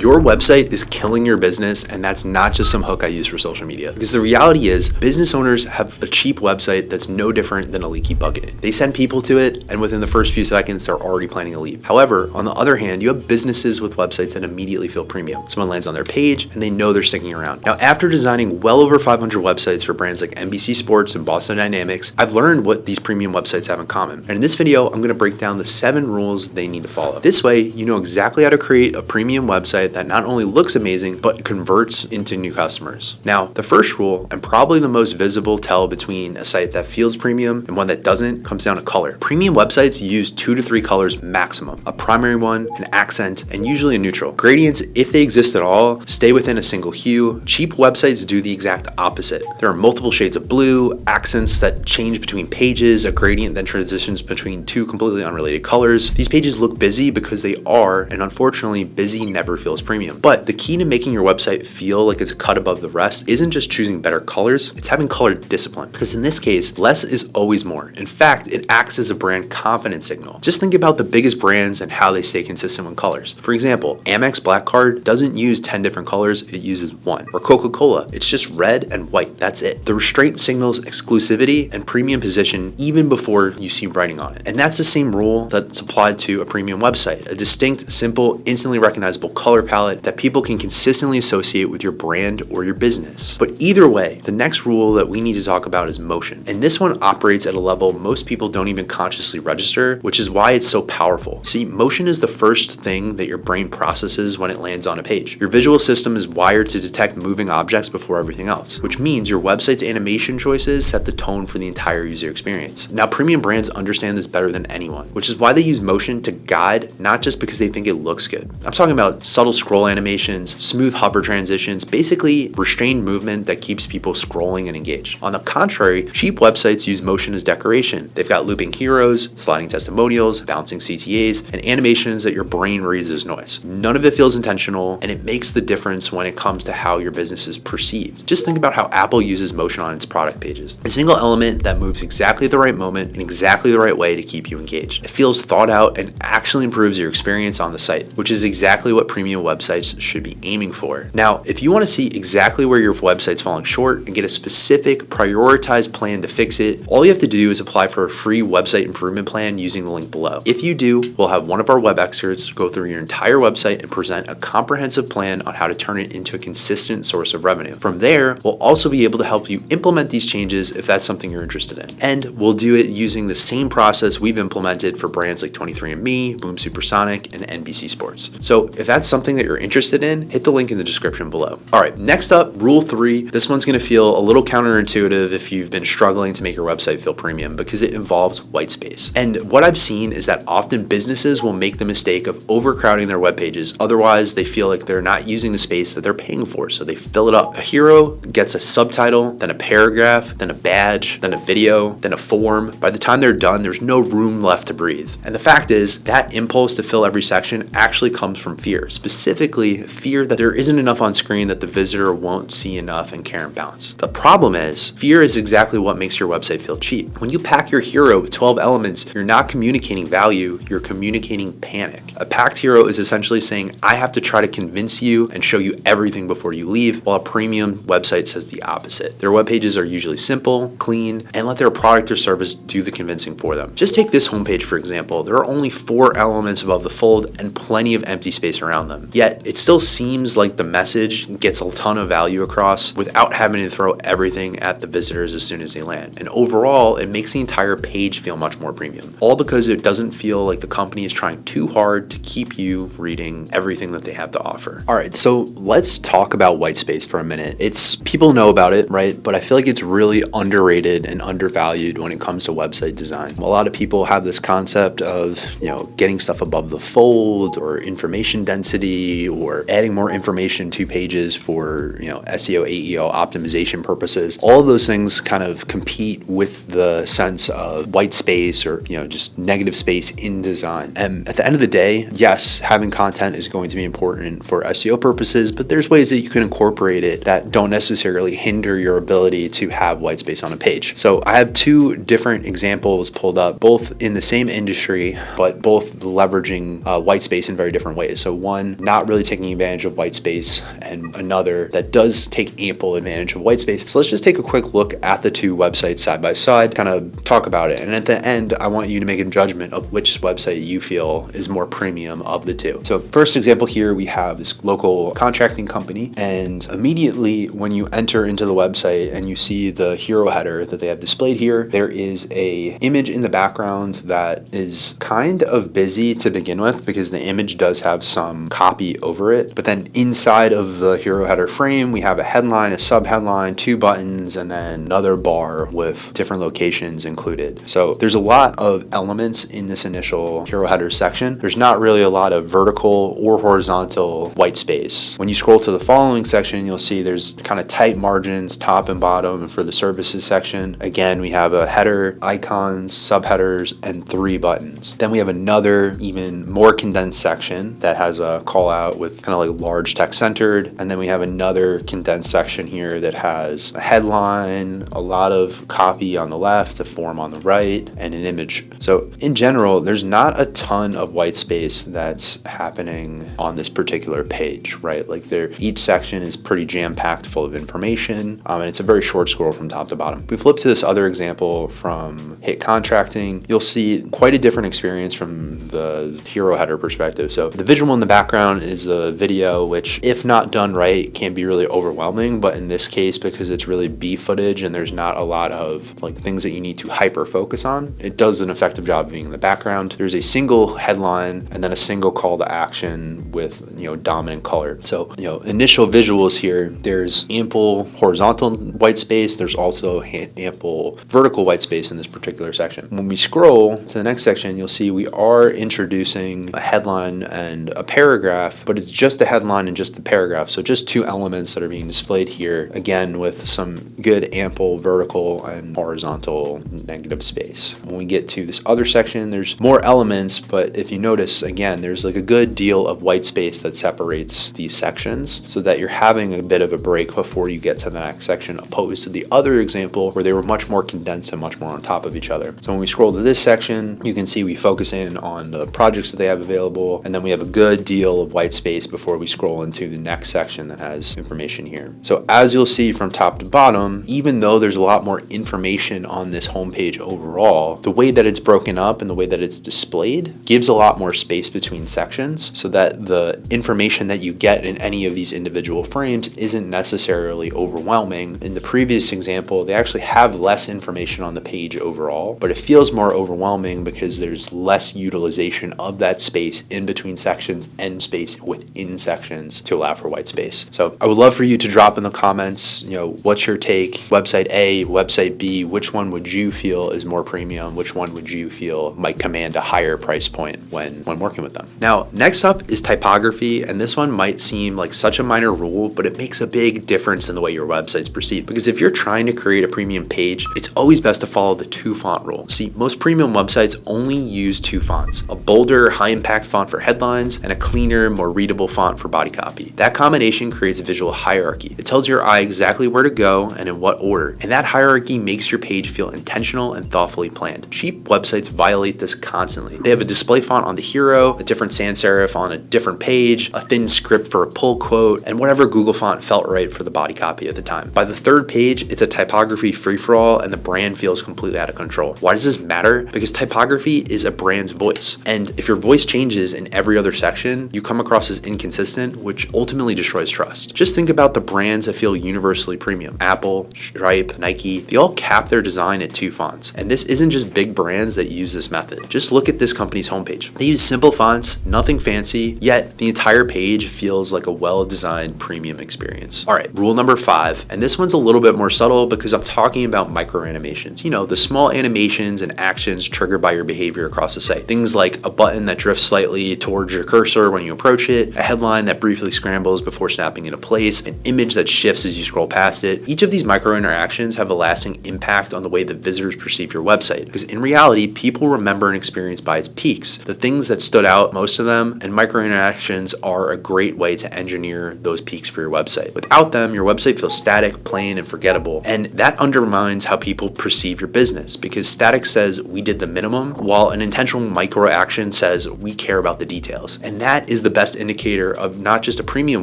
Your website is killing your business, and that's not just some hook I use for social media. Because the reality is, business owners have a cheap website that's no different than a leaky bucket. They send people to it, and within the first few seconds, they're already planning to leave. However, on the other hand, you have businesses with websites that immediately feel premium. Someone lands on their page, and they know they're sticking around. Now, after designing well over 500 websites for brands like NBC Sports and Boston Dynamics, I've learned what these premium websites have in common. And in this video, I'm going to break down the 7 rules they need to follow. This way, you know exactly how to create a premium website that not only looks amazing, but converts into new customers. Now, the first rule, and probably the most visible tell between a site that feels premium and one that doesn't, comes down to color. Premium websites use 2 to 3 colors maximum, a primary one, an accent, and usually a neutral. Gradients, if they exist at all, stay within a single hue. Cheap websites do the exact opposite. There are multiple shades of blue, accents that change between pages, a gradient that transitions between 2 completely unrelated colors. These pages look busy because they are, and unfortunately, busy never feels premium. But the key to making your website feel like it's a cut above the rest isn't just choosing better colors, it's having color discipline. Because in this case, less is always more. In fact, it acts as a brand confidence signal. Just think about the biggest brands and how they stay consistent with colors. For example, Amex Black Card doesn't use 10 different colors, it uses 1. Or Coca-Cola, it's just red and white, that's it. The restraint signals exclusivity and premium position even before you see writing on it. And that's the same rule that's applied to a premium website. A distinct, simple, instantly recognizable color palette that people can consistently associate with your brand or your business. But either way, the next rule that we need to talk about is motion. And this one operates at a level most people don't even consciously register, which is why it's so powerful. See, motion is the first thing that your brain processes when it lands on a page. Your visual system is wired to detect moving objects before everything else, which means your website's animation choices set the tone for the entire user experience. Now, premium brands understand this better than anyone, which is why they use motion to guide, not just because they think it looks good. I'm talking about subtle scroll animations, smooth hover transitions, basically restrained movement that keeps people scrolling and engaged. On the contrary, cheap websites use motion as decoration. They've got looping heroes, sliding testimonials, bouncing CTAs, and animations that your brain reads as noise. None of it feels intentional, and it makes the difference when it comes to how your business is perceived. Just think about how Apple uses motion on its product pages. A single element that moves exactly at the right moment in exactly the right way to keep you engaged. It feels thought out and actually improves your experience on the site, which is exactly what premium websites should be aiming for. Now, if you want to see exactly where your website's falling short and get a specific, prioritized plan to fix it, all you have to do is apply for a free website improvement plan using the link below. If you do, we'll have one of our web experts go through your entire website and present a comprehensive plan on how to turn it into a consistent source of revenue. From there, we'll also be able to help you implement these changes if that's something you're interested in. And we'll do it using the same process we've implemented for brands like 23andMe, Boom Supersonic, and NBC Sports. So if that's something that you're interested in, hit the link in the description below. All right, next up, rule 3. This one's going to feel a little counterintuitive if you've been struggling to make your website feel premium because it involves white space. And what I've seen is that often businesses will make the mistake of overcrowding their web pages. Otherwise, they feel like they're not using the space that they're paying for, so they fill it up. A hero gets a subtitle, then a paragraph, then a badge, then a video, then a form. By the time they're done, there's no room left to breathe. And the fact is, that impulse to fill every section actually comes from fear, specifically fear that there isn't enough on screen that the visitor won't see enough and care and bounce. The problem is, fear is exactly what makes your website feel cheap. When you pack your hero with 12 elements, you're not communicating value, you're communicating panic. A packed hero is essentially saying, I have to try to convince you and show you everything before you leave, while a premium website says the opposite. Their web pages are usually simple, clean, and let their product or service do the convincing for them. Just take this homepage for example. There are only 4 elements above the fold and plenty of empty space around them. Yet, it still seems like the message gets a ton of value across without having to throw everything at the visitors as soon as they land. And overall, it makes the entire page feel much more premium. All because it doesn't feel like the company is trying too hard to keep you reading everything that they have to offer. All right, so let's talk about white space for a minute. People know about it, right? But I feel like it's really underrated and undervalued when it comes to website design. A lot of people have this concept of, getting stuff above the fold or information density or adding more information to pages for, SEO, AEO optimization purposes. All of those things kind of compete with the sense of white space or, just negative space in design. And at the end of the day, yes, having content is going to be important for SEO purposes, but there's ways that you can incorporate it that don't necessarily hinder your ability to have white space on a page. So I have 2 different examples pulled up, both in the same industry, but both leveraging white space in very different ways. So one, not not really taking advantage of white space, and another that does take ample advantage of white space. So let's just take a quick look at the two websites side by side, kind of talk about it. And at the end, I want you to make a judgment of which website you feel is more premium of the two. So first example here, we have this local contracting company, and immediately when you enter into the website and you see the hero header that they have displayed here, there is a image in the background that is kind of busy to begin with because the image does have some copy over it. But then inside of the hero header frame, we have a headline, a sub-headline, 2 buttons, and then another bar with different locations included. So there's a lot of elements in this initial hero header section. There's not really a lot of vertical or horizontal white space. When you scroll to the following section, you'll see there's kind of tight margins top and bottom. And for the services section, again, we have a header, icons, subheaders, and 3 buttons. Then we have another even more condensed section that has a call out with kind of like large text centered. And then we have another condensed section here that has a headline, a lot of copy on the left, a form on the right, and an image. So in general, there's not a ton of white space that's happening on this particular page, right? Like each section is pretty jam-packed full of information, and it's a very short scroll from top to bottom. If we flip to this other example from Hit Contracting, you'll see quite a different experience from the hero header perspective. So the visual in the background is a video, which if not done right, can be really overwhelming. But in this case, because it's really B footage and there's not a lot of like things that you need to hyper focus on, it does an effective job of being in the background. There's a single headline and then a single call to action with, dominant color. So, initial visuals here, there's ample horizontal white space. There's also ample vertical white space in this particular section. When we scroll to the next section, you'll see we are introducing a headline and a paragraph, but it's just a headline and just the paragraph. So just 2 elements that are being displayed here, again, with some good ample vertical and horizontal negative space. When we get to this other section, there's more elements, but if you notice, again, there's like a good deal of white space that separates these sections so that you're having a bit of a break before you get to the next section, opposed to the other example where they were much more condensed and much more on top of each other. So when we scroll to this section, you can see we focus in on the projects that they have available, and then we have a good deal of white space before we scroll into the next section that has information here. So as you'll see from top to bottom, even though there's a lot more information on this homepage overall, the way that it's broken up and the way that it's displayed gives a lot more space between sections so that the information that you get in any of these individual frames isn't necessarily overwhelming. In the previous example, they actually have less information on the page overall, but it feels more overwhelming because there's less utilization of that space in between sections and space within sections to allow for white space. So I would love for you to drop in the comments, what's your take? Website A, website B, which one would you feel is more premium? Which one would you feel might command a higher price point when working with them? Now, next up is typography, and this one might seem like such a minor rule, but it makes a big difference in the way your websites proceed. Because if you're trying to create a premium page, it's always best to follow the 2-font rule. See, most premium websites only use 2 fonts, a bolder, high-impact font for headlines and a cleaner, more readable font for body copy. That combination creates a visual hierarchy. It tells your eye exactly where to go and in what order, and that hierarchy makes your page feel intentional and thoughtfully planned. Cheap websites violate this constantly. They have a display font on the hero, a different sans serif on a different page, a thin script for a pull quote, and whatever Google font felt right for the body copy at the time. By the 3rd page, it's a typography free-for-all and the brand feels completely out of control. Why does this matter? Because typography is a brand's voice. And if your voice changes in every other section, you come across as inconsistent, which ultimately destroys trust. Just think about the brands that feel universally premium. Apple, Stripe, Nike, they all cap their design at 2 fonts. And this isn't just big brands that use this method. Just look at this company's homepage. They use simple fonts, nothing fancy, yet the entire page feels like a well-designed premium experience. All right, rule number 5, and this one's a little bit more subtle because I'm talking about micro animations. The small animations and actions triggered by your behavior across the site. Things like a button that drifts slightly towards your cursor when you approach it, a headline that briefly scrambles before snapping into place, an image that shifts as you scroll past it. Each of these micro interactions have a lasting impact on the way that visitors perceive your website, because in reality, people remember an experience by its peaks, the things that stood out most to them, and micro interactions are a great way to engineer those peaks for your website. Without them, your website feels static, plain, and forgettable, and that undermines how people perceive your business, because static says we did the minimum, while an intentional micro action says we care about the details. And that is the best best indicator of not just a premium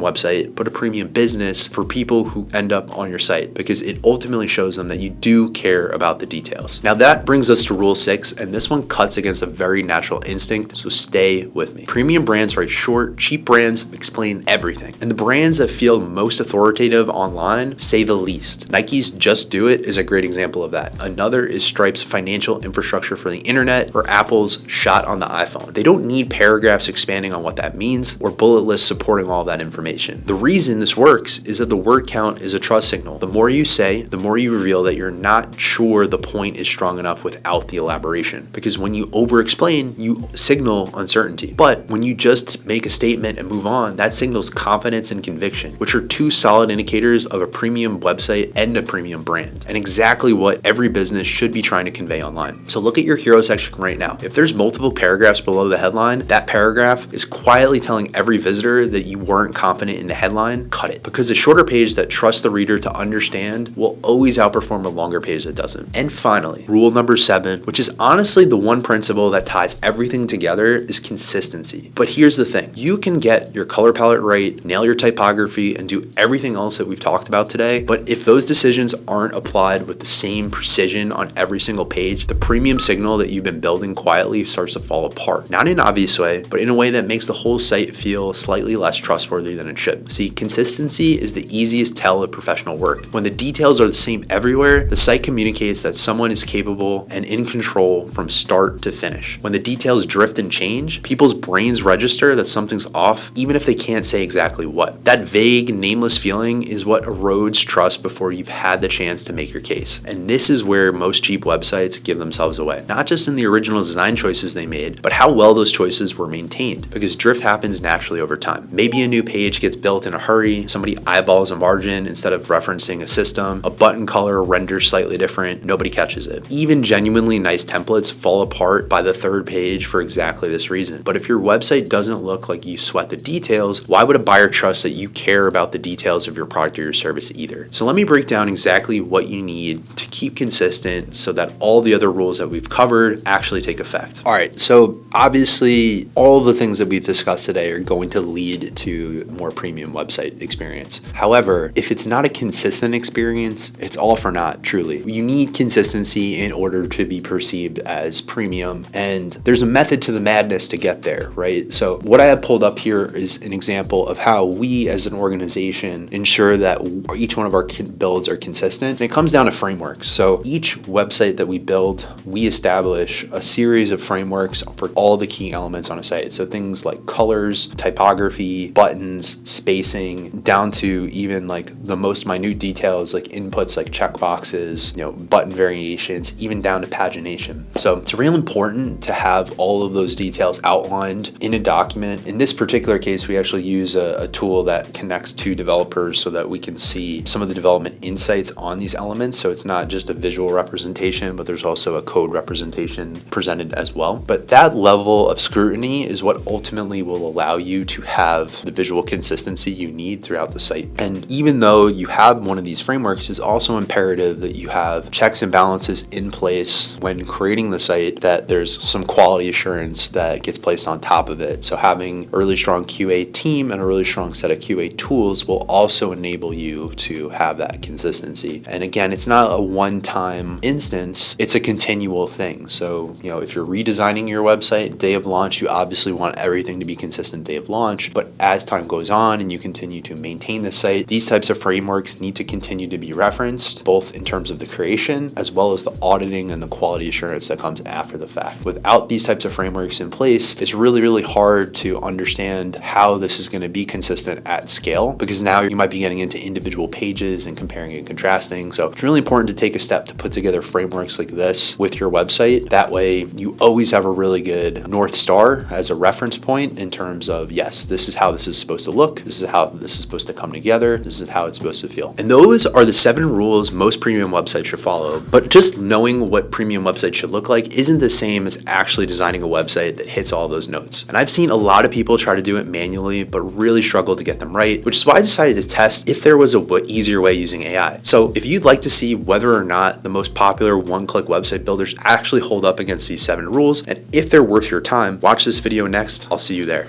website, but a premium business for people who end up on your site, because it ultimately shows them that you do care about the details. Now that brings us to rule 6, and this one cuts against a very natural instinct, so stay with me. Premium brands write short, cheap brands explain everything. And the brands that feel most authoritative online say the least. Nike's Just Do It is a great example of that. Another is Stripe's financial infrastructure for the internet, or Apple's Shot on the iPhone. They don't need paragraphs expanding on what that means or bullet lists supporting all that information. The reason this works is that the word count is a trust signal. The more you say, the more you reveal that you're not sure the point is strong enough without the elaboration. Because when you over-explain, you signal uncertainty. But when you just make a statement and move on, that signals confidence and conviction, which are two solid indicators of a premium website and a premium brand, and exactly what every business should be trying to convey online. So look at your hero section right now. If there's multiple paragraphs below the headline, that paragraph is quietly telling every visitor that you weren't confident in the headline. Cut it. Because a shorter page that trusts the reader to understand will always outperform a longer page that doesn't. And finally, rule number 7, which is honestly the one principle that ties everything together, is consistency. But here's the thing. You can get your color palette right, nail your typography, and do everything else that we've talked about today. But if those decisions aren't applied with the same precision on every single page, the premium signal that you've been building quietly starts to fall apart. Not in an obvious way, but in a way that makes the whole site feel slightly less trustworthy than it should. See, consistency is the easiest tell of professional work. When the details are the same everywhere, the site communicates that someone is capable and in control from start to finish. When the details drift and change, people's brains register that something's off, even if they can't say exactly what. That vague, nameless feeling is what erodes trust before you've had the chance to make your case. And this is where most cheap websites give themselves away. Not just in the original design choices they made, but how well those choices were maintained, because drift happens naturally over time. Maybe a new page gets built in a hurry, somebody eyeballs a margin instead of referencing a system, a button color renders slightly different, nobody catches it. Even genuinely nice templates fall apart by the third page for exactly this reason. But if your website doesn't look like you sweat the details, why would a buyer trust that you care about the details of your product or your service either? So let me break down exactly what you need to keep consistent so that all the other rules that we've covered actually take effect. All right, so obviously all the things that we've discussed today are going to lead to more premium website experience. However, if it's not a consistent experience, it's all for naught, truly. You need consistency in order to be perceived as premium, and there's a method to the madness to get there, right? So what I have pulled up here is an example of how we as an organization ensure that each one of our builds are consistent, and it comes down to frameworks. So each website that we build, we establish a series of frameworks for all the key elements on a site. So things like colors, typography, buttons, spacing, down to even like the most minute details like inputs like checkboxes, button variations, even down to pagination. So it's really important to have all of those details outlined in a document. In this particular case, we actually use a tool that connects to developers so that we can see some of the development insights on these elements. So it's not just a visual representation, but there's also a code representation presented as well. But that level of scrutiny is what ultimately will allow you to have the visual consistency you need throughout the site. And even though you have one of these frameworks, it's also imperative that you have checks and balances in place when creating the site, that there's some quality assurance that gets placed on top of it. So having a really strong QA team and a really strong set of QA tools will also enable you to have that consistency. And again, it's not a one-time instance, it's a continual thing. So, if you're redesigning your website day of launch, you obviously want everything to be consistent day of launch. But as time goes on and you continue to maintain the site, these types of frameworks need to continue to be referenced, both in terms of the creation as well as the auditing and the quality assurance that comes after the fact. Without these types of frameworks in place, it's really, really hard to understand how this is going to be consistent at scale, because now you might be getting into individual pages and comparing and contrasting. So it's really important to take a step to put together frameworks like this with your website. That way you always have a really good North Star as a reference point in terms of, yes, this is how this is supposed to look. This is how this is supposed to come together. This is how it's supposed to feel. And those are the 7 rules most premium websites should follow. But just knowing what premium websites should look like isn't the same as actually designing a website that hits all those notes. And I've seen a lot of people try to do it manually, but really struggle to get them right, which is why I decided to test if there was a easier way using AI. So if you'd like to see whether or not the most popular one-click website builders actually hold up against these 7 rules, and if they're worth your time, watch this video next. I'll see you there.